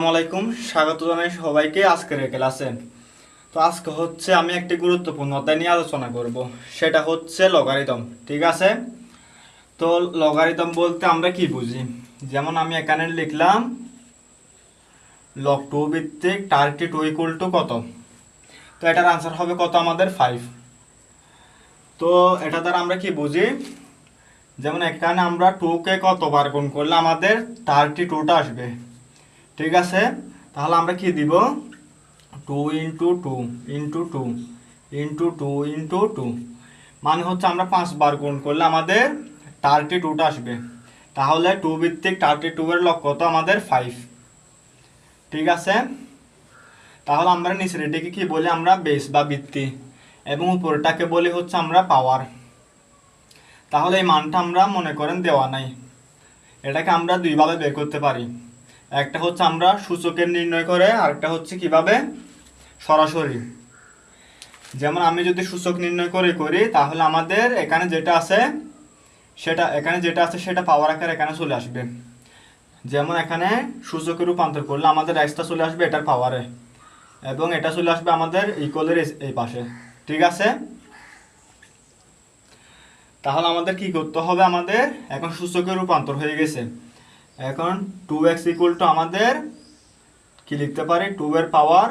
আসসালামাইকুম, স্বাগত জানাই সবাইকে আজকের ক্লাসে। তো আজকে হচ্ছে আমি একটি গুরুত্বপূর্ণ অধ্যায় নিয়ে আলোচনা করব, সেটা হচ্ছে লগারিদম। ঠিক আছে, তো লগারিদম বলতে আমরা কি বুঝি? যেমন আমি এখানে লিখলাম লগ টু ভিত্তিক 32 কত, তো এটার আনসার হবে কত? আমাদের 5। তো এটা দ্বারা আমরা কি বুঝি? যেমন এখানে আমরা 2কে কতবার গুণ করলে আমাদের 32টা আসবে। ঠিক আছে, তাহলে আমরা কি দিব? 2 × 2 × 2 × 2 মানে হচ্ছে আমরা 5বার গুণ করলে আমাদের 32টা আসবে। তাহলে 2 ভিত্তিক 32 এর লব কত? আমাদের 5। ঠিক আছে, তাহলে আমরা নিচের এটাকে কি বলি? আমরা বেস বা ভিত্তি, এবং উপরটাকে বলি হচ্ছে আমরা পাওয়ার। তাহলে এই মানটা আমরা মনে করেন দেওয়া নাই, এটাকে আমরা দুইভাবে বের করতে পারি। একটা হচ্ছে আমরা সূচকের নির্ণয় করে, আরেকটা হচ্ছে কিভাবে? সরাসরি। যেমন আমি যদি সূচক নির্ণয় করি তাহলে আমাদের এখানে যেটা আছে সেটা পাওয়ার আকারে এখানে চলে আসবে। যেমন এখানে সূচকে রূপান্তর করলে আমাদের এক্সটা চলে আসবে এটার পাওয়ারে, এবং এটা চলে আসবে আমাদের ইকুয়ালের এই পাশে। ঠিক আছে, তাহলে আমাদের কি করতে হবে? আমাদের এখন সূচকে রূপান্তর হয়ে গেছে। এখন 2x আমাদের কি লিখতে পারি? 2 এর পাওয়ার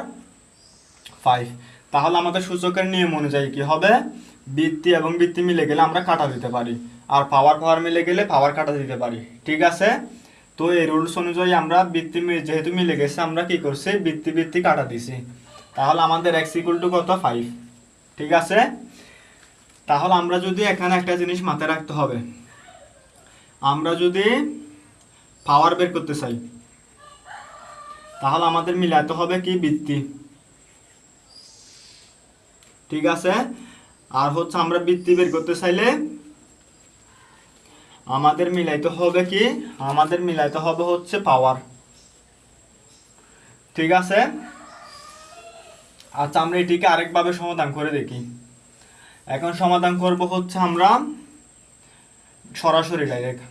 5। তাহলে আমাদের সূচকের নিয়ম অনুযায়ী কি হবে? বৃত্তি এবং বৃত্তি মিলে গেলে আমরা কাটা দিতে পারি, আর পাওয়ার পাওয়ার মিলে গেলে পাওয়ার কাটা দিতে পারি। ঠিক আছে, তো এই রুলস অনুযায়ী আমরা বৃত্তি যেহেতু মিলে গেছে, আমরা কি করছি? বৃত্তি বৃত্তি কাটা দিছি। তাহলে আমাদের x কত? 5। ঠিক আছে, তাহলে আমরা যদি এখানে একটা জিনিস মাথায় রাখতে হবে, আমরা যদি পাওয়ার বের করতে চাই তাহলে আমাদের মিলাতে হবে কি? বৃত্তি। ঠিক আছে, আর হচ্ছে আমরা বৃত্তি বের করতে চাইলে আমাদের মিলাইতে হবে কি? আমাদের মিলাইতে হবে হচ্ছে পাওয়ার। ঠিক আছে, আচ্ছা আমরা এটিকে আরেকভাবে সমাধান করে দেখি। এখন সমাধান করব হচ্ছে আমরা সরাসরি ডাইরেক্ট,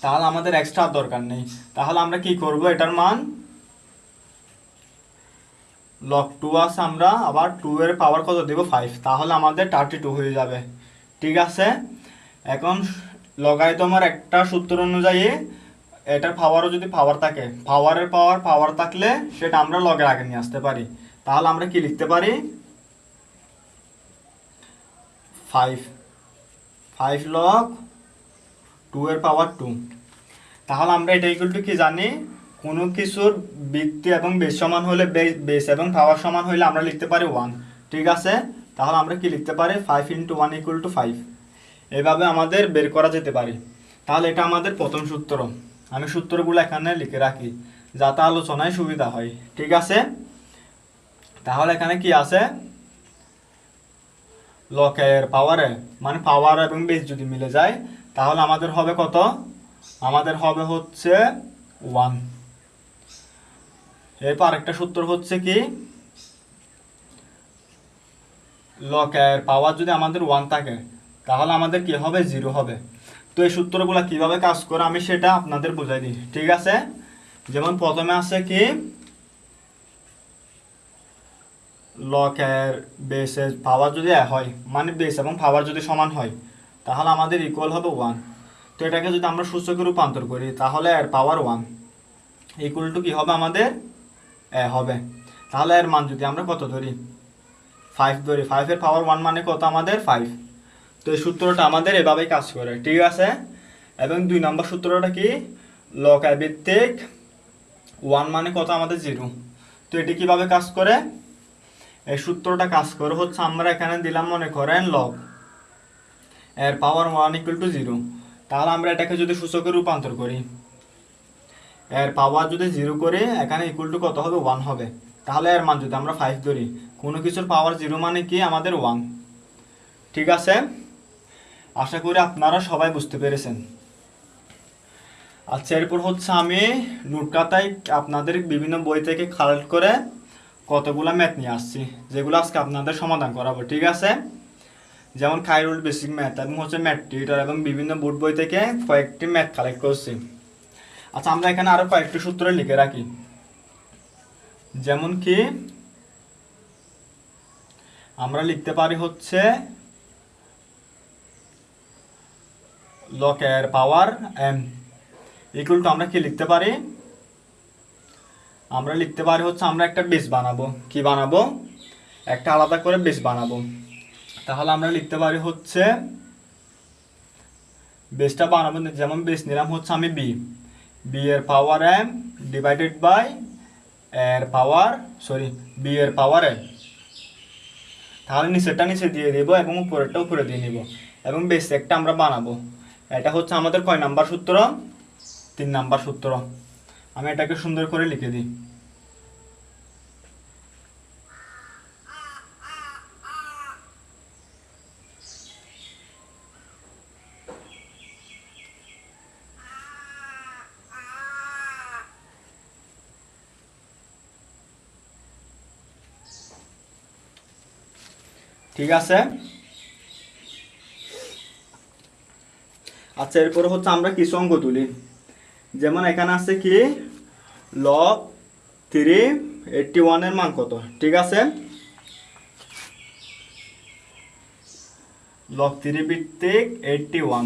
তাহলে আমাদের এক্সট্রা দরকার নেই। তাহলে আমরা কি করব? এটার মান লগ 2 আছে, আমরা আবার 2 এর পাওয়ার কত দেব? 5। তাহলে আমাদের 32 হয়ে যাবে। ঠিক আছে, এখন লগারিদমের একটা সূত্র অনুযায়ী এটার পাওয়ারও যদি পাওয়ার থাকে, পাওয়ারের পাওয়ার থাকলে সেটা আমরা লগের আগে নিয়ে আসতে পারি। তাহলে আমরা কি লিখতে পারি? 5 লগ 2 এর পাওয়ার 2। তাহলে আমরা এটা ইকুয়াল টু কি জানি? কোনো কিছুর বৃত্তি এবং বেস সমান হলে, বেস এবং পাওয়ার সমান হলে আমরা লিখতে পারি 1। ঠিক আছে, তাহলে আমরা কি লিখতে পারি? 5 × 1 = 5। এভাবে আমাদের বের করা যেতে পারে। তাহলে এটা আমাদের প্রথম সূত্র। আমি সূত্রগুলো এখানে লিখে রাখি যাতে আলোচনায় সুবিধা হয়। ঠিক আছে, তাহলে এখানে কি আছে? লকের পাওয়ারে, মানে পাওয়ার এবং বেস যদি মিলে যায় তাহলে আমাদের হবে কত? আমাদের হবে হচ্ছে 1। এরপর আরেকটা সূত্র হচ্ছে কি? লকের পাওয়ার যদি আমাদের 1 থাকে তাহলে আমাদের কি হবে? 0 হবে। তো এই সূত্রগুলো কিভাবে কাজ করে আমি সেটা আপনাদের বুঝাই দিই। ঠিক আছে, যেমন প্রথমে আছে কি? লকের বেসের পাওয়ার যদি হয়, মানে বেস এবং পাওয়ার যদি সমান হয় তাহলে আমাদের ইকুয়াল হবে 1। তো এটাকে যদি আমরা সূচকে রূপান্তর করি তাহলে এর পাওয়ার 1 ইকুয়াল টু কি হবে? আমাদের হবে। তাহলে এর মান যদি আমরা কত ধরি? 5 ধরি। 5 এর পাওয়ার 1 মানে কত? আমাদের 5। তো এই সূত্রটা আমাদের এভাবেই কাজ করে। ঠিক আছে, এবং 2 নম্বর সূত্রটা কি? লকের ভিত্তিক 1 মানে কত? আমাদের 0। তো এটি কিভাবে কাজ করে? এই সূত্রটা কাজ করে হচ্ছে আমরা এখানে দিলাম মনে করেন লগ এর পাওয়ার 1 = 0। তাহলে আমরা এটাকে যদি সূচকে রূপান্তর করি, এর পাওয়ার যদি 0 করি, এখানে ইকুয়াল টু কত হবে? 1 হবে। তাহলে এর মান যদি আমরা 5 ধরি, কোনো কিছুর পাওয়ার 0 মানে কি? আমাদের 1। ঠিক আছে, আশা করি আপনারা সবাই বুঝতে পেরেছেন। আচ্ছা, এরপর হচ্ছে আমি নোট খাতায় আপনাদের বিভিন্ন বই থেকে কালেক্ট করে কতগুলো ম্যাথ নিয়ে আসছি, যেগুলো আজকে আপনাদের সমাধান করাবো। ঠিক আছে, যেমন খাইরুল বেসিক ম্যাথ এবং হচ্ছে ম্যাথ টিউটর এবং বিভিন্ন বোর্ড বই থেকে কয়েকটি ম্যাথ কালেক্ট করছি। আচ্ছা, আমরা এখানে আরও কয়েকটি সূত্র লিখে রাখি। যেমন কি আমরা লিখতে পারি হচ্ছে লকের পাওয়ার m ইকুয়াল টু আমরা কি লিখতে পারি, আমরা লিখতে পারি হচ্ছে আমরা একটা বেস বানাবো, কি বানাবো, একটা আলাদা করে বেস বানাবো। তাহলে আমরা লিখতে পারি হচ্ছে বেসটা বানাবো, যেমন বেস নিলাম হচ্ছে আমি বি এর পাওয়ার m ডিভাইডেড বাই এর পাওয়ার বি এর পাওয়ার m। তাহলে নিচেরটা নিচে দিয়ে দেব এবং উপরেরটা উপরে দিয়ে নিব এবং বেস একটা আমরা বানাবো। এটা হচ্ছে আমাদের কয় নাম্বার সূত্র, 3 নাম্বার সূত্র। আমি এটাকে সুন্দর করে লিখে দিই। ঠিক আছে। আচ্ছা, এরপর হচ্ছে আমরা কিছু অঙ্ক তুলি। যেমন এখানে আছে কি লগ 381 এর মান কত, ঠিক আছে, লগ 3 ভিত্তিক 81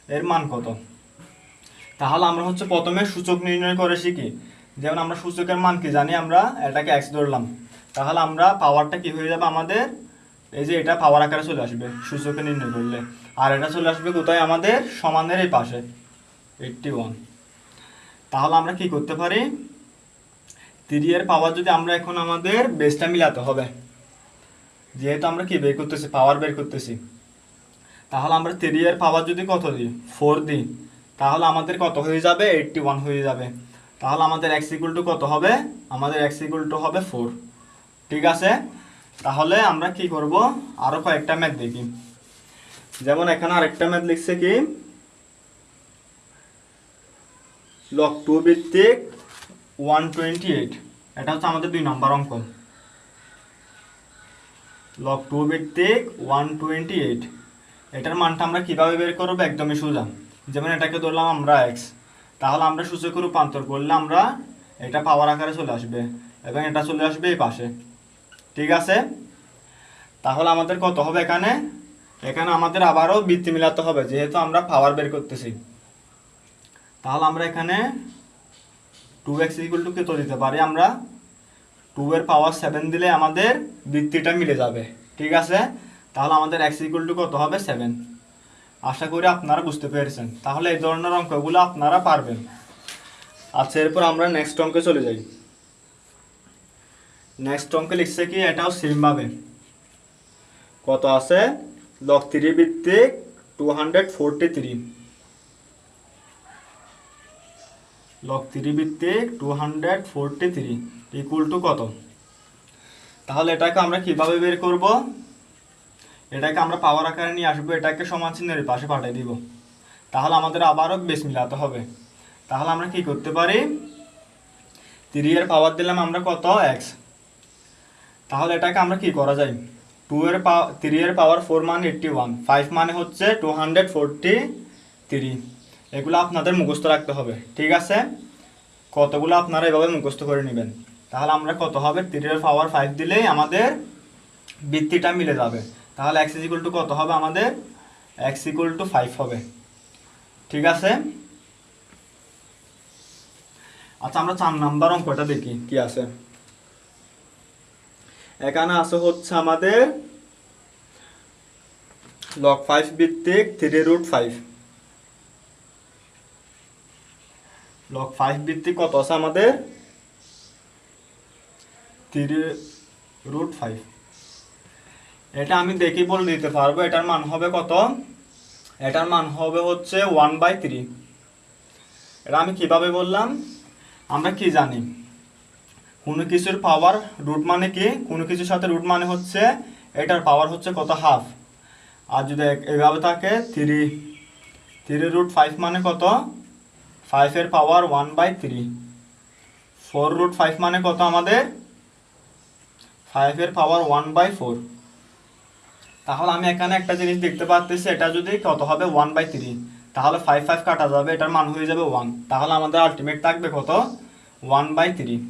এর মান কত। তাহলে আমরা হচ্ছে প্রথমে সূচক নির্ণয় করে শিখি। যেমন আমরা সূচকের মান কি জানি, আমরা এটাকে x ধরলাম, তাহলে আমরা পাওয়ারটা কি হয়ে যাবে আমাদের, এই যে এটা পাওয়ার আকারে চলে আসবে সূচকে নির্ণয় করলে, আর এটা চলে আসবে কোথায়, আমাদের সমানের এই পাশে 81। তাহলে আমরা কি করতে পারি, 3 এর পাওয়ার যদি আমরা এখন আমাদের বেসটা মিলাতে হবে, যেহেতু আমরা কি বের করতেছি, পাওয়ার বের করতেছি, তাহলে আমরা 3 এর পাওয়ার যদি কত দিই, 4 দিই, তাহলে আমাদের কত হয়ে যাবে, 81 হয়ে যাবে। তাহলে আমাদের x ইকুয়াল টু কত হবে, আমাদের x ইকুয়াল টু হবে 4। ঠিক আছে। তাহলে আমরা কি করব, আরো কয়েকটা ম্যাথ দেখি। যেমন এখানে আরেকটা ম্যাথ লিখছে কি লগ 2 ভিত্তিক 128, এটা হচ্ছে আমাদের 2 নম্বর অঙ্ক। লগ 2 ভিত্তিক 128, এটার মানটা আমরা কিভাবে বের করব, একদমই সোজা। যেমন এটাকে ধরলাম আমরা x, তাহলে আমরা সূচকে রূপান্তর করলে আমরা এটা পাওয়ার আকারে চলে আসবে এবং এটা চলে আসবে এই পাশে। ঠিক আছে। তাহলে আমাদের কত হবে, এখানে আমাদের আবারও বৃত্তি মিলাতে হবে, যেহেতু আমরা পাওয়ার বের করতেছি। তাহলে আমরা এখানে 2x ইকুয়াল টু কত দিতে পারি, আমরা 2 এর পাওয়ার 7 দিলে আমাদের বৃত্তিটা মিলে যাবে। ঠিক আছে। তাহলে আমাদের x ইকুয়াল টু কত হবে, 7। আশা করি আপনারা বুঝতে পেরেছেন। তাহলে এই ধরনের অঙ্কগুলো আপনারা পারবেন। আচ্ছা, এরপর আমরা নেক্সট অঙ্কে চলে যাই। নেক্সট অঙ্কে লিখছে কি, এটাও সেম ভাবে কত আছে, লগ 3 ভিত্তিক 243, লগ 3 ভিত্তিক 243 ইকুয়াল টু কত। তাহলে এটাকে আমরা কিভাবে বের করব, এটাকে আমরা পাওয়ার আকারে নিয়ে আসবো, এটাকে সমান চিহ্নের পাশে পাঠিয়ে দিব। তাহলে আমাদের আবারও বেস মিলাতে হবে। তাহলে আমরা কি করতে পারি, 3 এর পাওয়ার দিলাম আমরা কত, x। তাহলে এটাকে আমরা কি করা যায়, 3 এর পাওয়ার 4 মানে 81, 5 মানে হচ্ছে 243। এগুলো আপনাদের মুখস্থ রাখতে হবে। ঠিক আছে। কতগুলো আপনারা এভাবে মুখস্থ করে নেবেন। তাহলে আমরা কত হবে, 3 এর পাওয়ার 5 দিলেই আমাদের বৃত্তিটা মিলে যাবে। তাহলে x ইকুয়াল টু কত হবে, আমাদের x ইকুয়াল টু 5 হবে। ঠিক আছে। আচ্ছা, আমরা 4 নাম্বার অঙ্কটা দেখি কি আছে। এখানে আছে হচ্ছে আমাদের লগ 5 ভিত্তিক 3√5, লগ 5 ভিত্তিক কত আছে আমাদের, 3√5। এটা আমি দেখি বলে দিতে পারবো, এটার মান হবে কত, এটার মান হবে হচ্ছে 1/3। এটা আমি কিভাবে বললাম, আমরা কি জানি, কোনো কিছুর পাওয়ার রুট মানে কি, কোনো কিছুর সাথে রুট মানে হচ্ছে এটার পাওয়ার হচ্ছে কত, হাফ। আর যদি এভাবে থাকে 3√5 মানে কত, 5 এর পাওয়ার 1/3। 4√5 মানে কত আমাদের, 5 এর পাওয়ার 1/4। তাহলে আমি এখানে একটা জিনিস দেখতে পাচ্ছি, এটা যদি কত হবে, 1/3, তাহলে 5 5 কাটা যাবে, এটার মান হয়ে যাবে 1। তাহলে আমাদের আলটিমেট থাকবে কত, 1/3।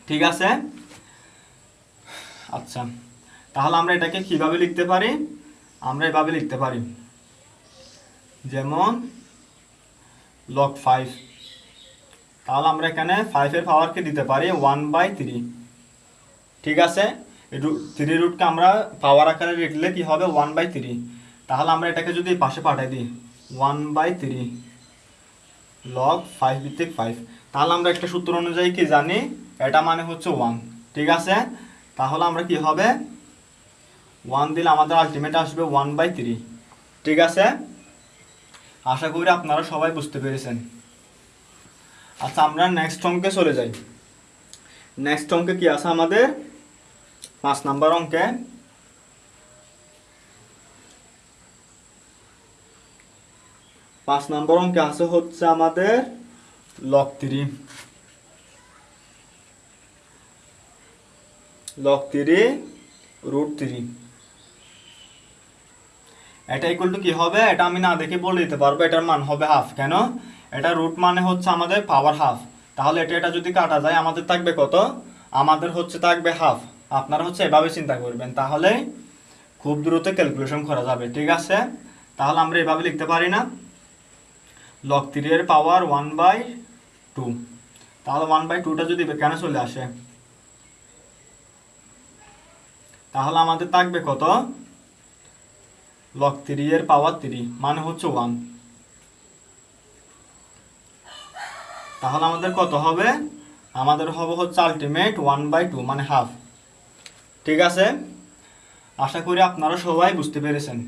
ঠিক আছে। আচ্ছা, তাহলে আমরা এটাকে কিভাবে লিখতে পারি? আমরা এভাবে লিখতে পারি, যেমন log 5। তাহলে আমরা এখানে 5 এর পাওয়ারকে দিতে পারি 1/3। ঠিক আছে, 3 রুটকে আমরা পাওয়ার আকারে লিখলে কি হবে 1/3। তাহলে আমরা এটাকে যদি পাশে পাঠাই দিই 1/3 log 5 ভিত্তিক 5, তাহলে আমরা একটা সূত্র অনুযায়ী কি জানি, এটা মানে হচ্ছে 1। ঠিক আছে, তাহলে আমরা কি হবে 1 দিলে আমাদের আলটিমেট আসবে 1/3। ঠিক আছে, আশা করি আপনারা সবাই বুঝতে পেরেছেন। আচ্ছা, আমরা নেক্সট অঙ্কে চলে যাই। নেক্সট অঙ্কে কি আছে আমাদের? 5 নাম্বার অঙ্কে আছে হচ্ছে আমাদের log 3 √3। এটা ইকুয়াল টু কি হবে? এটা আমি না দেখে বলে দিতে পারবো, এটার মান হবে হাফ। কেন? এটা রুট মানে হচ্ছে আমাদের পাওয়ার হাফ, তাহলে এটা যদি কাটা যায় আমাদের থাকবে কত? আমাদের হচ্ছে থাকবে হাফ। আপনারা হচ্ছে এভাবে চিন্তা করবেন, তাহলে খুব দ্রুত ক্যালকুলেশন করা যাবে। ঠিক আছে, তাহলে আমরা এভাবে লিখতে পারি না, log 3 এর পাওয়ার 1/2। তাহলে 1/2টা যদি এখানে চলে আসে, তাহলে আমাদের থাকবে কত? log 3 এর পাওয়ার 3 মানে হচ্ছে 1। তাহলে আমাদের কত হবে? আমাদের হবে হচ্ছে আলটিমেট 1/2 মানে হাফ। ঠিক আছে, আশা করি আপনারা সবাই বুঝতে পেরেছেন।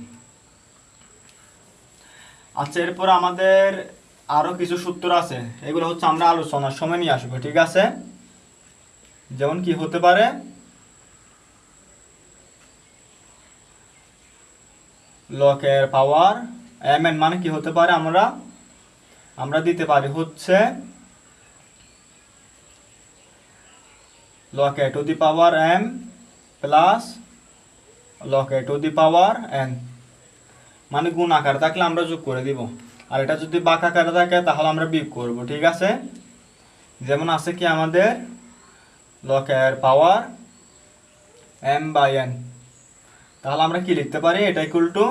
আচ্ছা, এরপর আমাদের আরো কিছু সূত্র আছে, এগুলো হচ্ছে আমরা আলোচনার সময় নিয়ে আসবো। ঠিক আছে, যেমন কি হতে পারে, log এর পাওয়ার mn মানে কি হতে পারে? আমরা দিতে পারি হচ্ছে log a to the power m plus log a to the power n, মানে গুণ আকারে থাকলে আমরা যোগ করে দিব, আর এটা যদি বাঁক আকারে থাকে তাহলে আমরা বিয়োগ করব। ঠিক আছে, যেমন আছে কি আমাদের log এর পাওয়ার m/n, তাহলে আমরা কি লিখতে পারি? এটা ইকুয়াল টু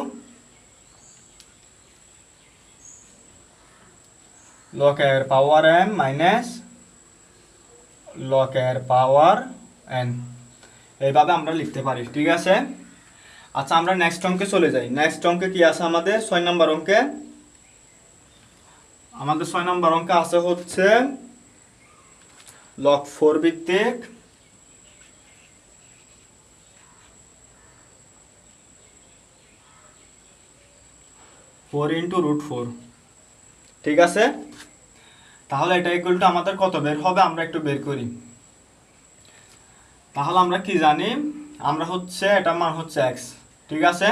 log এর পাওয়ার m মাইনাস log এর পাওয়ার n, এইভাবে আমরা লিখতে পারি। ঠিক আছে, আচ্ছা আমরা নেক্সট অঙ্কে চলে যাই। নেক্সট অঙ্কে কি আছে আমাদের? 6 নাম্বার অঙ্কে আছে হচ্ছে log 4 ভিত্তিক 4 × √4। ঠিক আছে, তাহলে এটা ইকুয়াল টু আমাদের কত বের হবে? আমরা একটু বের করি। তাহলে আমরা কি জানি? আমরা হচ্ছে এটার মান হচ্ছে x। ঠিক আছে,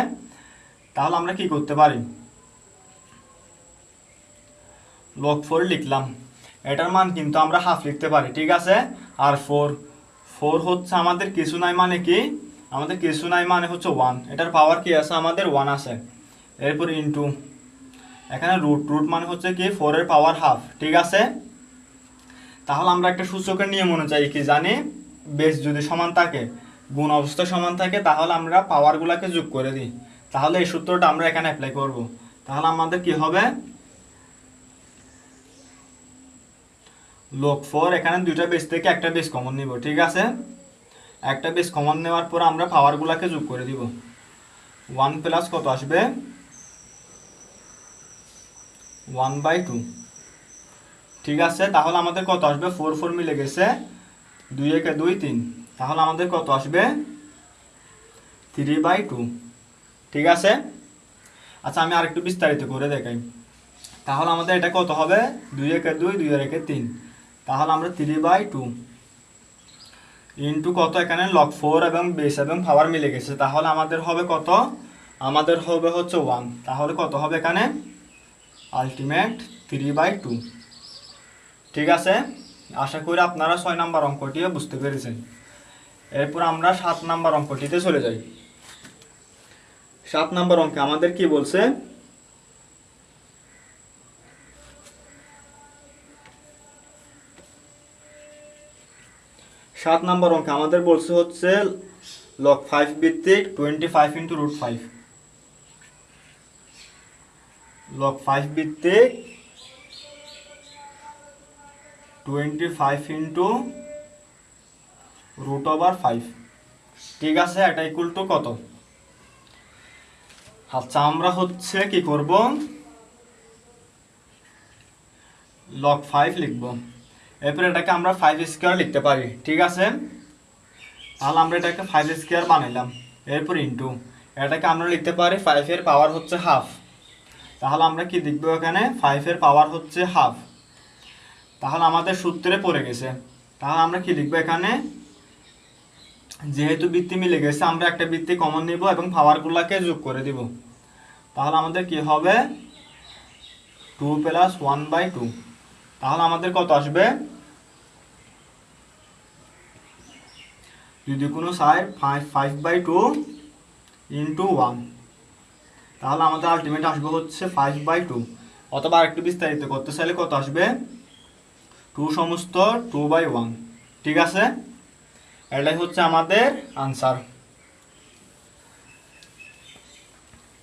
তাহলে আমরা কি করতে পারি? log 4 লিখলাম, এটার মান কিন্তু আমরা হাফ লিখতে পারি। ঠিক আছে, আর 4 হচ্ছে আমাদের কিছু নাই মানে কি? আমাদের কিছু নাই মানে হচ্ছে 1, এটার পাওয়ার কি আছে? আমাদের 1 আছে। এরপর ইনটু এখানে রুট মানে হচ্ছে কি 4 এর পাওয়ার হাফ। ঠিক আছে, তাহলে আমরা একটা সূচকের নিয়ম অনুযায়ী কি জানি? বেস যদি সমান থাকে, গুণ অবস্থা সমান থাকে, তাহলে আমরা পাওয়ারগুলোকে যোগ করে দিই। তাহলে এই সূত্রটা আমরা এখানে অ্যাপ্লাই করব। তাহলে আমাদের কি হবে? log 4, এখানে দুইটা বেস থেকে একটা বেস কমন নিব। ঠিক আছে, একটা বেস কমন নেওয়ার পর আমরা পাওয়ারগুলোকে যোগ করে দিব। 1 প্লাস কত আসবে? 1/2। ঠিক আছে, তাহলে আমাদের কত আসবে? 4 মিলে গেছে, 2 একে 2 3, তাহলে আমাদের কত আসবে? 3/2। ঠিক আছে, আচ্ছা আমি আরেকটু বিস্তারিত করে দেখাই। তাহলে আমাদের এটা কত হবে? 2 একে 2, 2 আর একে 3, তাহলে আমরা 3/2 ইন্টু কত? এখানে log 4 এবং বেস এবং পাওয়ার মিলে গেছে, তাহলে আমাদের হবে কত? আমাদের হবে হচ্ছে 1। তাহলে কত হবে এখানে? আলটিমেট 3/2। ঠিক আছে, আশা করি আপনারা 6 নাম্বার অঙ্কটিও বুঝতে পেরেছেন। এরপর আমরা 7 নাম্বার অঙ্কটিতে চলে যাই। 7 নাম্বার অঙ্কে আমাদের কি বলছে? 7 নম্বর অঙ্কে আমাদের বলছে হচ্ছে লগ 5 ভিত্তিক 25 ইন্টু রুট 5। লগ 5 ভিত্তিক 25 ইন্টু রুট ওভার 5। ঠিক আছে, এটা ইকুয়াল টু কত? আচ্ছা, আমরা হচ্ছে কি করব, লগ 5 লিখব, এরপর এটাকে আমরা 5 স্কোয়ার লিখতে পারি। ঠিক আছে, তাহলে আমরা এটাকে 5 স্কোয়ার বানাইলাম, এরপর ইন্টু এটাকে আমরা লিখতে পারি 5 এর পাওয়ার হচ্ছে হাফ। তাহলে আমরা কি লিখবো এখানে, 5 এর পাওয়ার হচ্ছে হাফ। তাহলে আমাদের সূত্রে পড়ে গেছে, তাহলে আমরা কি লিখবো এখানে, যেহেতু বৃত্তি মিলে গেছে আমরা একটা বৃত্তি কমন নিব এবং পাওয়ারগুলোকে যোগ করে দিব। তাহলে আমাদের কি হবে, 2 প্লাস 1/2। তাহলে আমাদের কত আসবে, যদি কোনো সাইড 5/2 ইন্টু 1, তাহলে আমাদের আলটিমেট আসবে হচ্ছে 5/2। অথবা আরেকটু বিস্তারিত করতে চাইলে কত আসবে, 2 সমস্ত 2/1। ঠিক আছে, এটাই হচ্ছে আমাদের আনসার।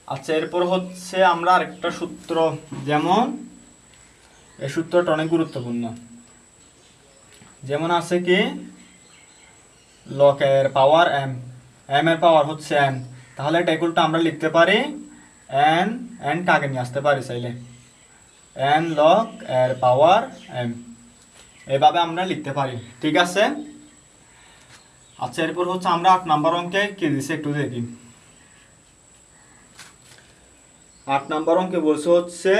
আচ্ছা, এরপর হচ্ছে আমরা আরেকটা সূত্র, যেমন এই সূত্রটা অনেক গুরুত্বপূর্ণ। যেমন আছে কি, লগ এর পাওয়ার এম, এম এর পাওয়ার হচ্ছে এন, তাহলে এটা ইকুয়াল টু আমরা লিখতে পারি এন, এন কাকে নিয়ে আসতে পারি চাইলে, এন লগ এর পাওয়ার এম, এভাবে আমরা লিখতে পারি। ঠিক আছে, আচ্ছা, এরপর হচ্ছে আমরা 8 নম্বর অঙ্কে কি দিছে একটু দেখি। 8 নম্বর অঙ্কে বলছে হচ্ছে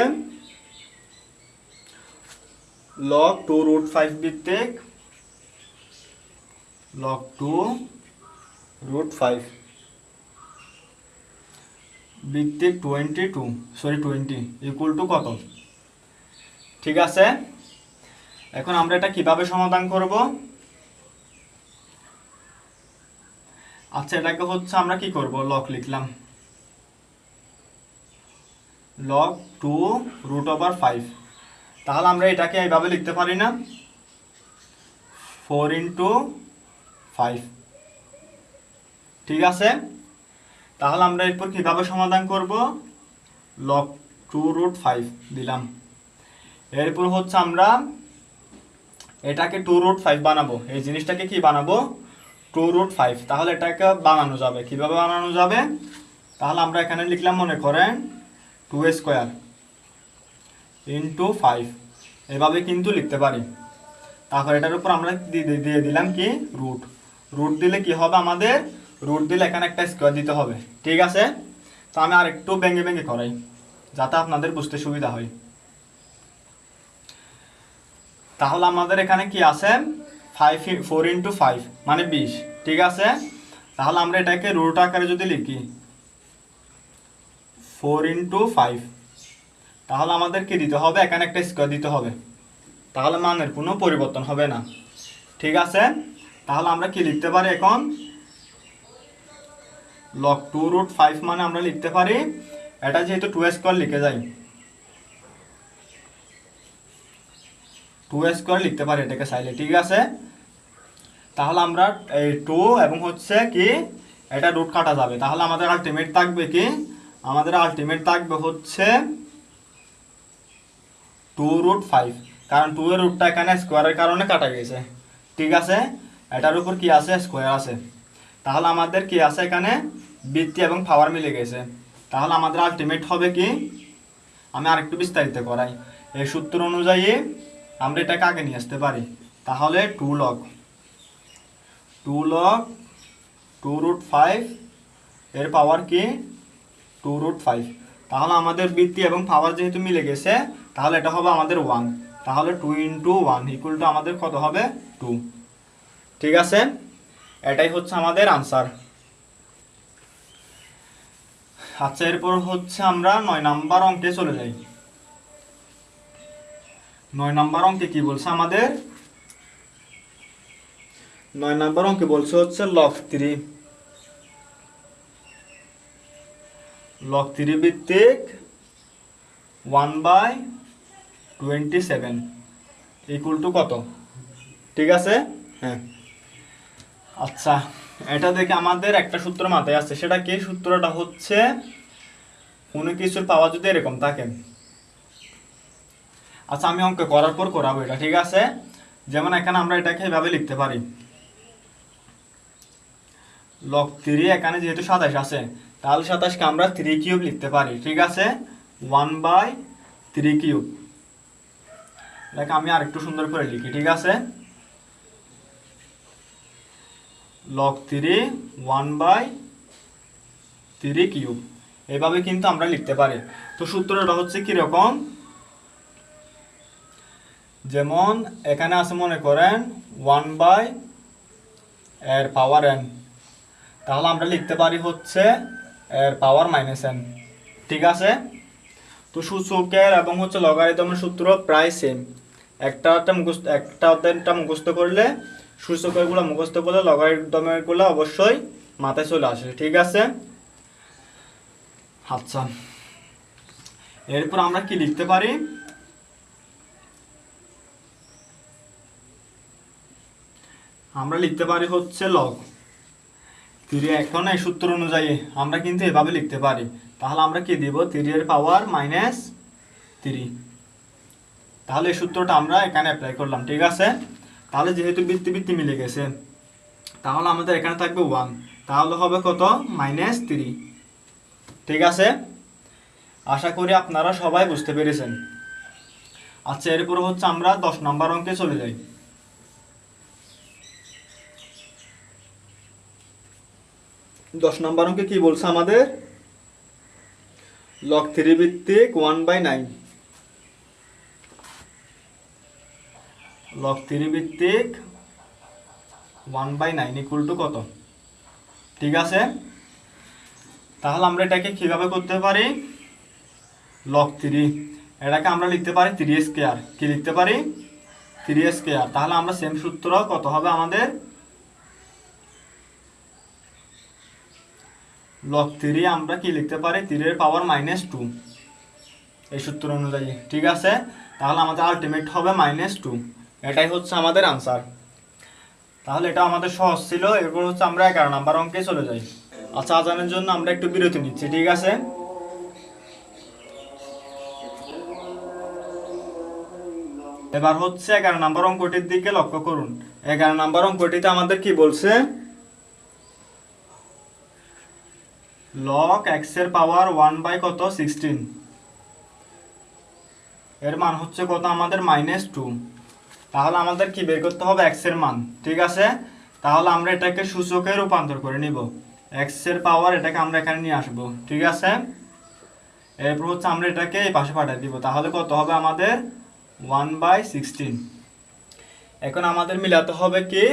লগ 2 রুট 5 ভিত্তিক লগ 2 রুট 5 ভিত্তিক 20 ইকুয়াল টু কত? ঠিক আছে, এখন আমরা এটা কিভাবে সমাধান করব? আচ্ছা, এটাকে হচ্ছে আমরা কি করব, লগ লিখলাম, লগ 2 রুট ওভার 5। তাহলে আমরা এটাকে এইভাবে লিখতে পারি না, 4 ইন্টু 5। ঠিক আছে, তাহলে আমরা এরপর কিভাবে সমাধান করব, লগ 2 রুট 5 দিলাম, এরপর হচ্ছে আমরা এটাকে 2 রুট 5 বানাবো, এই জিনিসটাকে কি বানাবো, 2 রুট 5। তাহলে এটাকে বানানো যাবে, কিভাবে বানানো যাবে, তাহলে আমরা এখানে লিখলাম, মনে করেন 2 স্কোয়ার ইন্টু 5, এভাবে কিন্তু লিখতে পারি। তারপর এটার উপর আমরা দিয়ে দিলাম কি, রুট। রুট দিলে কি হবে আমাদের, রুট দিলে এখানে একটা স্কোয়ার দিতে হবে। ঠিক আছে, তো আমি আর একটু ভেঙে ভেঙে করাই যাতে আপনাদের বুঝতে সুবিধা হয়। তাহলে আমাদের এখানে কি আছে, 4 ইন্টু 5 মানে 20। ঠিক আছে, তাহলে আমরা এটাকে রুট আকারে যদি লিখি 4 ইন্টু 5, তাহলে আমাদের কি দিতে হবে, এখানে একটা স্কোয়ার দিতে হবে, তাহলে মানের কোনো পরিবর্তন হবে না। ঠিক আছে, তাহলে আমরা কি লিখতে পারি এখন, লগ 2 রুট 5 মানে আমরা লিখতে পারি, এটা যেহেতু 2 স্কোয়ার লিখে যাই, 2 স্কোয়ার লিখতে পারি এটাকে চাইলে। ঠিক আছে, তাহলে আমরা এই 2 এবং হচ্ছে কি এটা রুট কাটা যাবে, তাহলে আমাদের আলটিমেট থাকবে কি, আমাদের আলটিমেট থাকবে হচ্ছে 2 রুট 5, কারণ 2 এর রুটটা এখানে স্কোয়ারের কারণে কাটা গেছে। ঠিক আছে, এটার উপর কি আছে, স্কোয়ার আছে, তাহলে আমাদের কি আছে এখানে, বৃত্তি এবং পাওয়ার মিলে গেছে। তাহলে আমাদের আলটিমেট হবে কি, আমি আরেকটু বিস্তারিত করাই, এই সূত্র অনুযায়ী আমরা এটাকে আগে নিয়ে আসতে পারি, তাহলে 2 লগ 2 রুট 5 এর পাওয়ার কি, 2 রুট 5। তাহলে আমাদের বৃত্তি এবং পাওয়ার যেহেতু মিলে গেছে, তাহলে এটা হবে আমাদের 1, তাহলে 2 ইন্টু 1 ইকুয়াল টু আমাদের কত হবে, 2। ঠিক আছে, এটাই হচ্ছে আমাদের আনসার। আচ্ছা, এরপর হচ্ছে আমরা 9 নাম্বার অঙ্কে চলে যাই। 9 নাম্বার অঙ্কে কি বলছে আমাদের, 9 নাম্বার অঙ্কে বলছে হচ্ছে লগ 3 ভিত্তিক 1/27 ইকুয়াল টু কত? ঠিক আছে, হ্যাঁ, আচ্ছা, এটা দেখে আমাদের একটা সূত্র মাথায় আসছে, সেটা কি? সূত্রটা হচ্ছে কোনো কিছুর পাওয়ার যদি এরকম থাকে, আচ্ছা আমি অঙ্ক করার পর করাবো এটা, ঠিক আছে? যেমন এখানে আমরা এটাকে এভাবে লিখতে পারি, লগ 3, এখানে যেহেতু 27 আছে তাহলে 27কে আমরা 3 কিউব লিখতে পারি, ঠিক আছে? 1/3 কিউব। দেখ আমি আরেকটু সুন্দর করে লিখি, ঠিক আছে? লগ 3 1/3 কিউব, এভাবে কিন্তু আমরা লিখতে পারি। তো সূত্রটা হচ্ছে কিরকম, যেমন এখানে আছে মনে করেন 1 এর পাওয়ার n, তাহলে আমরা লিখতে পারি হচ্ছে এর পাওয়ার -n, ঠিক আছে? তো সূচকের এবং হচ্ছে লগারিদমের সূত্র প্রায় সেম, একটা মুখস্থ করলে সূচকের গুলো মুখস্থ করলে লগারিদমের গুলো অবশ্যই মাথায় চলে আসে, ঠিক আছে? আচ্ছা, এরপর আমরা কি লিখতে পারি, আমরা লিখতে পারি হচ্ছে লগ 3, এখন এই সূত্র অনুযায়ী আমরা কিন্তু এভাবে লিখতে পারি। তাহলে আমরা কি দিব, 3 এর পাওয়ার -3, তাহলে এই সূত্রটা আমরা এখানে অ্যাপ্লাই করলাম, ঠিক আছে? তাহলে যেহেতু বৃত্তি বৃত্তি মিলে গেছে, তাহলে আমাদের এখানে থাকবে 1, তাহলে হবে কত, -3, ঠিক আছে? আশা করি আপনারা সবাই বুঝতে পেরেছেন। আচ্ছা, এরপর হচ্ছে আমরা 10 নম্বর অঙ্কে চলে যাই। 10 নম্বর অঙ্কে কি বলছে আমাদের, লগ 3 ভিত্তিক 1/9, লগ 3 ভিত্তিক 1/9 ইকুয়াল টু কত, ঠিক আছে? তাহলে আমরা এটাকে কিভাবে করতে পারি, লগ 3 এটাকে আমরা লিখতে পারি 3 স্কয়ার, কি লিখতে পারি, 3 স্কয়ার। তাহলে আমরা সেম সূত্র কত হবে আমাদের, লগ 3 আমরা কি লিখতে পারি, 3 এর পাওয়ার -2, এই সূত্র অনুযায়ী, ঠিক আছে? তাহলে আমাদের আলটিমেট হবে -2, এটাই হচ্ছে আমাদের আনসার। তাহলে এটা আমাদের সহজ ছিল। এরপর হচ্ছে আমরা 11 নাম্বার অঙ্কে চলে যাই। আচ্ছা, আজানের জন্য আমরা একটু বিরতি নিচ্ছি, ঠিক আছে? এবার হচ্ছে 11 নাম্বার অঙ্কটির দিকে লক্ষ্য করুন। 11 নাম্বার অঙ্কটিতে আমাদের কি বলছে, লগ x এর পাওয়ার 1/16, এর মান হচ্ছে কত আমাদের, -2। তাহলে আমাদের কি বের করতে হবে, x এর মান, ঠিক আছে? তাহলে আমরা এটাকে সূচকে রূপান্তর করে নিব, x এর পাওয়ার এটাকে আমরা এখানে নিয়ে আসব, ঠিক আছে? এরপর হচ্ছে আমরা এটাকে এই পাশে পাঠিয়ে দিব, তাহলে কত হবে আমাদের, 1/16। এখন আমাদের মিলাতে হবে কি,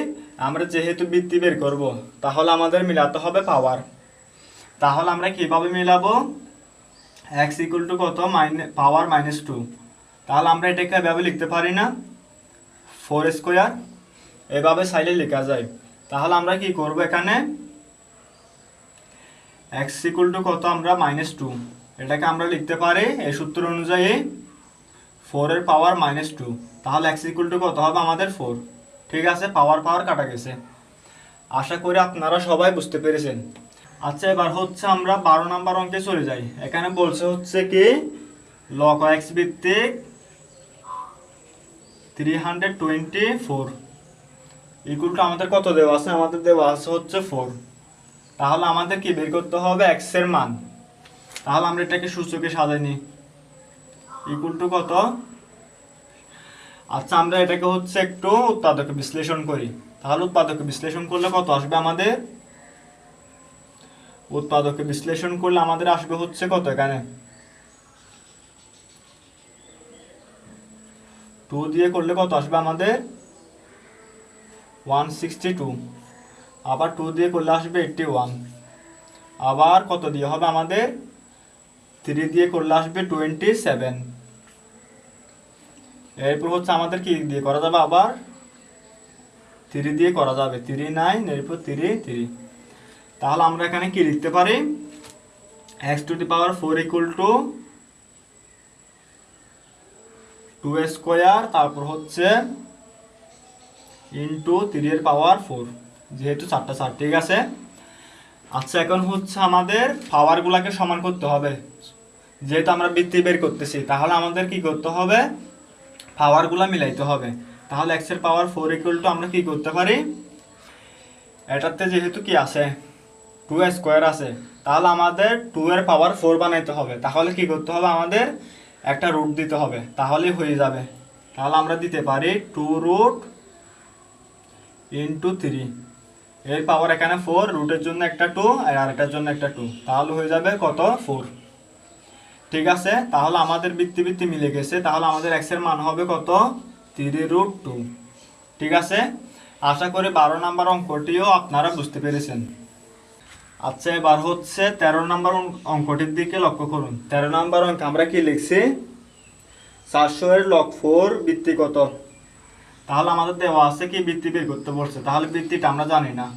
আমরা যেহেতু বৃত্তি বের করব, তাহলে আমাদের মিলাতে হবে পাওয়ার। তাহলে আমরা কিভাবে মিলাবো, x ইকুয়াল টু কত, পাওয়ার -2, তাহলে আমরা এটাকে এভাবে লিখতে পারি না, 4 স্কয়ার, এভাবে চাইলে লেখা যায়। তাহলে আমরা কি করব, এখানে x ইকুয়াল টু কত, আমরা -2, এটাকে আমরা লিখতে পারি এই সূত্র অনুযায়ী 4 এর পাওয়ার -2, তাহলে x ইকুয়াল টু কত হবে আমাদের 4, ঠিক আছে? পাওয়ার পাওয়ার কাটা গেছে। আশা করি আপনারা সবাই বুঝতে পেরেছেন। আচ্ছা, এবার হচ্ছে আমরা 12 নাম্বার অঙ্কে চলে যাই। এখানে বলছে হচ্ছে কি, লগ x ভিত্তিক 324 ইকুয়াল টু আমাদের কত দেওয়া আছে, আমাদের দেওয়া আছে হচ্ছে 4। তাহলে আমাদের কি বের করতে হবে, x এর মান। তাহলে আমরা এটাকে সূচকে সাজাই নিই, ইকুয়াল টু কত, আচ্ছা আমরা এটাকে হচ্ছে একটু উৎপাদকে বিশ্লেষণ করি। তাহলে উৎপাদকে বিশ্লেষণ করলে কত আসবে আমাদের, উৎপাদকে বিশ্লেষণ করলে আমাদের আসবে হচ্ছে কত, এখানে 2 দিয়ে করলে কত আসবে আমাদের, 162, আবার 2 দিয়ে করলে আসবে 81, আবার কত দিয়ে হবে আমাদের, 3 দিয়ে করলে আসবে 27। এরপর হচ্ছে আমাদের কি দিয়ে করা যাবে, আবার 3 দিয়ে করা যাবে, 3 9, এরপর 3 3। তাহলে আমরা এখানে কি লিখতে পারি, x⁴ ইকুয়াল টু 2 স্কয়ার, তারপর হচ্ছে ইন্টু 3 এর পাওয়ার 4, যেহেতু 4টা 4, ঠিক আছে। আচ্ছা, এখন হচ্ছে আমাদের পাওয়ারগুলোকে সমান করতে হবে। যেহেতু আমরা বৃত্তি বের করতেছি, তাহলে আমাদের কি করতে হবে, পাওয়ারগুলো মিলাইতে হবে। তাহলে x এর পাওয়ার 4 ইকুয়াল টু আমরা কি করতে পারি, এটাতে যেহেতু কি আছে 2 স্কোয়ার আছে, তাহলে আমাদের 2 এর পাওয়ার 4 বানাইতে হবে। তাহলে কি করতে হবে, আমাদের একটা রুট দিতে হবে, তাহলেই হয়ে যাবে। তাহলে আমরা দিতে পারি 2 রুট ইন্টু 3, এর পাওয়ার এখানে 4, রুটের জন্য একটা 2 আর আরেকটার জন্য একটা 2, তাহলে হয়ে যাবে কত, 4। ঠিক আছে, তাহলে আমাদের বৃত্তি বৃত্তি মিলে গেছে। তাহলে আমাদের x এর মান হবে কত, 3 রুট 2। ঠিক আছে, আশা করি 12 নম্বর অঙ্কটিও আপনারা বুঝতে পেরেছেন। আচ্ছা, এবার হচ্ছে 13 নম্বর অঙ্কটির দিকে লক্ষ্য করুন। 13 নম্বর অঙ্ক আমরা কি লিখছি, 400 এর লগ 4 বৃত্তি কত। তাহলে আমাদের দেওয়া আছে কি, বৃত্তি বের করতে বলছে। তাহলে বৃত্তিটা আমরা জানি না,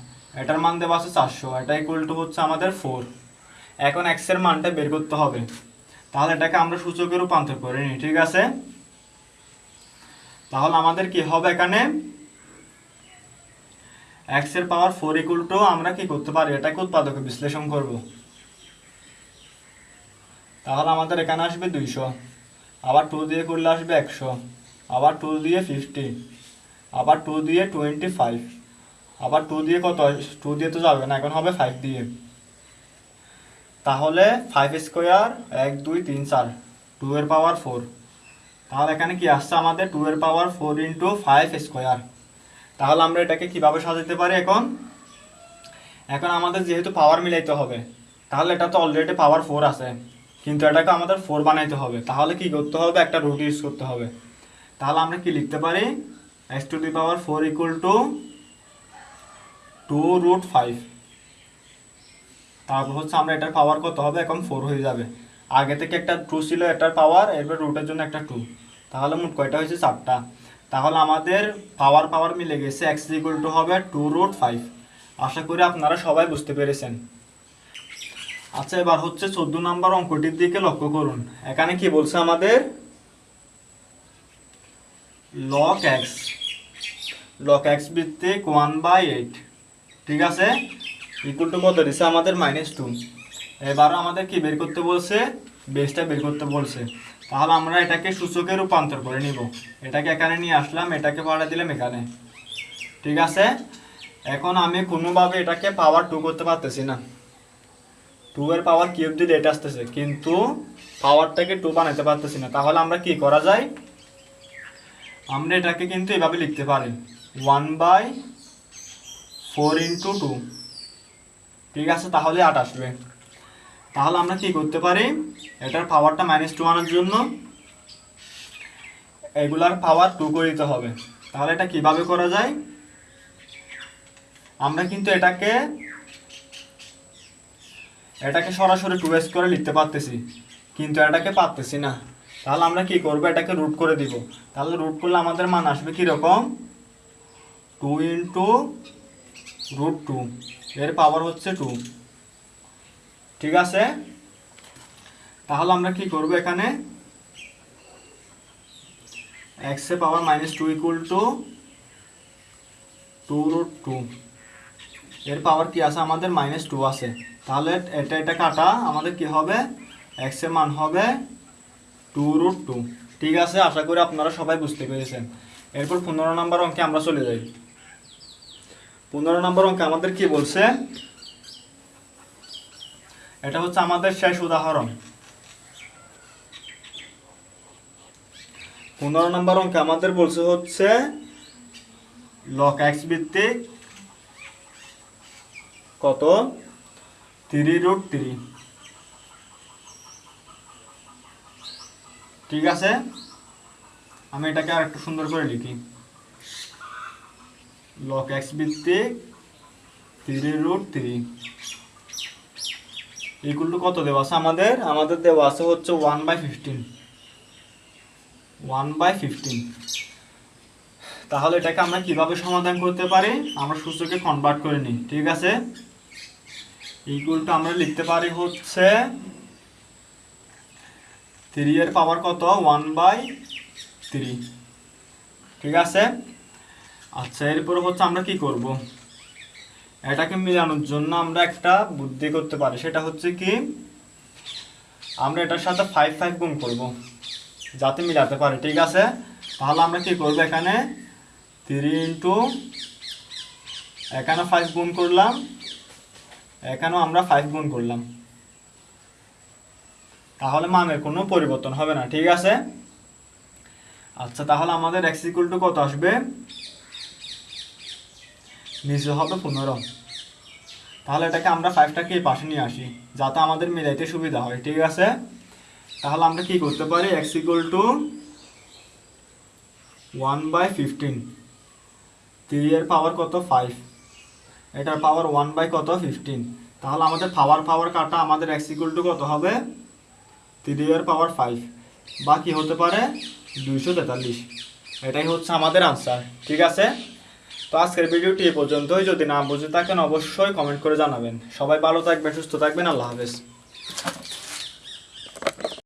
এটার মান দেওয়া আছে 400, এটা ইকুয়াল টু হচ্ছে আমাদের 4। এখন x এর মানটা বের করতে হবে। তাহলে এটাকে আমরা সূচকে রূপান্তর করে নিই। ঠিক আছে, তাহলে আমাদের কি হবে, এখানে x এর পাওয়ার 4 ইকুয়াল টু আমরা কি করতে পারি, এটাকে উৎপাদকে বিশ্লেষণ করব। তাহলে আমাদের এখানে আসবে 200, আবার 2 দিয়ে করলে আসবে 100, আবার 2 দিয়ে 50, আবার 2 দিয়ে 25, আবার 2 দিয়ে কত, 2 দিয়ে তো যাবে না, এখন হবে 5 দিয়ে। তাহলে 5 স্কোয়ার 1 2 3 4, 2 এর পাওয়ার 4। তাহলে এখানে কি আসছে আমাদের 2 এর পাওয়ার 4 ইন্টু 5 স্কোয়ার। তাহলে আমরা এটাকে কিভাবে সাজাতে পারি, এখন আমাদের যেহেতু পাওয়ার মিলাইতে হবে, তাহলে এটা তো অলরেডি পাওয়ার 4 আছে, কিন্তু এটাকে আমাদের 4 বানাইতে হবে। তাহলে কি করতে হবে, একটা রুট ইউজ করতে হবে। তাহলে আমরা কি লিখতে পারি, x to the power 4 equal to 2 root 5। তারপর হচ্ছে আমরা এটার পাওয়ার কত হবে, এখন 4 হয়ে যাবে। আগে থেকে একটা 2 ছিল এটার পাওয়ার, এরপর রুটের জন্য একটা 2, তাহলে মোট কয়টা হয়েছে, 4টা। তাহলে আমাদের পাওয়ার মিলে গেছে, x ইকুয়াল টু হবে 2 রুট 5। আশা করি আপনারা সবাই বুঝতে পেরেছেন। আচ্ছা, এবার হচ্ছে 14 নম্বর অঙ্কটির দিকে লক্ষ্য করুন। এখানে কি বলছে আমাদের, log x ভিত্তিক 1/8, ঠিক আছে, ইকুয়াল টু কত দিছে আমাদের -2। এবারও আমাদের কি বের করতে বলছে, বেসটা বের করতে বলছে। তাহলে আমরা এটাকে সূচকে রূপান্তর করে নিব। এটাকে এখানে নিয়ে আসলাম, এটাকে পাঠিয়ে দিলাম এখানে। ঠিক আছে, এখন আমি কোনোভাবে এটাকে পাওয়ার 2 করতে পারতেছি না। 2 এর পাওয়ার কিউব দিলে এটা আসতেছে, কিন্তু পাওয়ারটাকে 2 বানাইতে পারতেছি না। তাহলে আমরা কি করা যায়, আমরা এটাকে কিন্তু এভাবে লিখতে পারি 1/4 ইন্টু 2। ঠিক আছে, তাহলে 8 আসবে। তাহলে আমরা কি করতে পারি, এটার পাওয়ারটা -2 আনার জন্য এগুলার পাওয়ার 2 করে দিতে হবে। তাহলে এটা কিভাবে করা যায়, আমরা কিন্তু এটাকে সরাসরি 2s করে লিখতে পারতেছি, কিন্তু এটাকে পারতেছি না। তাহলে আমরা কি করব, এটাকে রুট করে দিব। তাহলে রুট করলে আমাদের মান আসবে কীরকম, 2 ইন্টু রুট 2, এর পাওয়ার হচ্ছে 2। ঠিক আছে, তাহলে আমরা কি করব, এখানে x এর পাওয়ার -2 ইকুয়াল টু 2 রুট 2, এর পাওয়ার কি আছে আমাদের -2 আছে। তাহলে এটা কাটা আমাদের কি হবে, x এর মান হবে 2 রুট 2। ঠিক আছে, আশা করি আপনারা সবাই বুঝতে পেরেছেন। এরপর 15 নম্বর অঙ্কে আমরা চলে যাই। 15 নম্বর অঙ্কে আমাদের কি বলছে, এটা হচ্ছে আমাদের শেষ উদাহরণ। 15 নম্বর অঙ্কে আমাদের বলছে হচ্ছে log x ভিত্তিক কত, 3 রুট 3। ঠিক আছে, আমি এটাকে আর একটু সুন্দর করে লিখি, log x ভিত্তিক 3 রুট 3 ইকুয়াল টু কত দেওয়া আছে আমাদের দেওয়া আছে হচ্ছে 1/15। তাহলে এটাকে আমরা কিভাবে সমাধান করতে পারি, আমরা সূত্রকে কনভার্ট করে নিই। ঠিক আছে, ইকুয়াল টু আমরা লিখতে পারি হচ্ছে 3 এর পাওয়ার কত, 1/3। ঠিক আছে, আচ্ছা, এরপর হচ্ছে আমরা কি করব, এটাকে মিলানোর জন্য আমরা একটা বুদ্ধি করতে পারি, সেটা হচ্ছে কি আমরা এটার সাথে 5 গুণ করব যাতে মিলাতে পারি, ঠিক আছে? তাহলে আমরা কি করব, এখানে 3 ইন্টু এখানে 5 গুণ করলাম, এখানেও আমরা 5 গুণ করলাম, তাহলে মানের কোনো পরিবর্তন হবে না, ঠিক আছে? আচ্ছা, তাহলে আমাদের x ইকুয়াল টু কত আসবে, নিচে হবে 15। তাহলে এটাকে আমরা 5টাকে এই পাশে নিয়ে আসি যাতে আমাদের মিলাইতে সুবিধা হয়, ঠিক আছে? তাহলে আমরা কি করতে পারি, x ইকুয়াল টু 1/15, 3 এর পাওয়ার কত 5, এটার পাওয়ার 1/15। তাহলে আমাদের পাওয়ার কাটা আমাদের x ইকুয়াল টু কত হবে, 3 এর পাওয়ার 5 বা কি হতে পারে 243। এটাই হচ্ছে আমাদের আনসার, ঠিক আছে? তো আজকের ভিডিওটি এই পর্যন্তই। যদি না বুঝে থাকেন অবশ্যই কমেন্ট করে জানাবেন। সবাই ভালো থাকবেন, সুস্থ থাকবেন, আল্লাহ হাফেজ।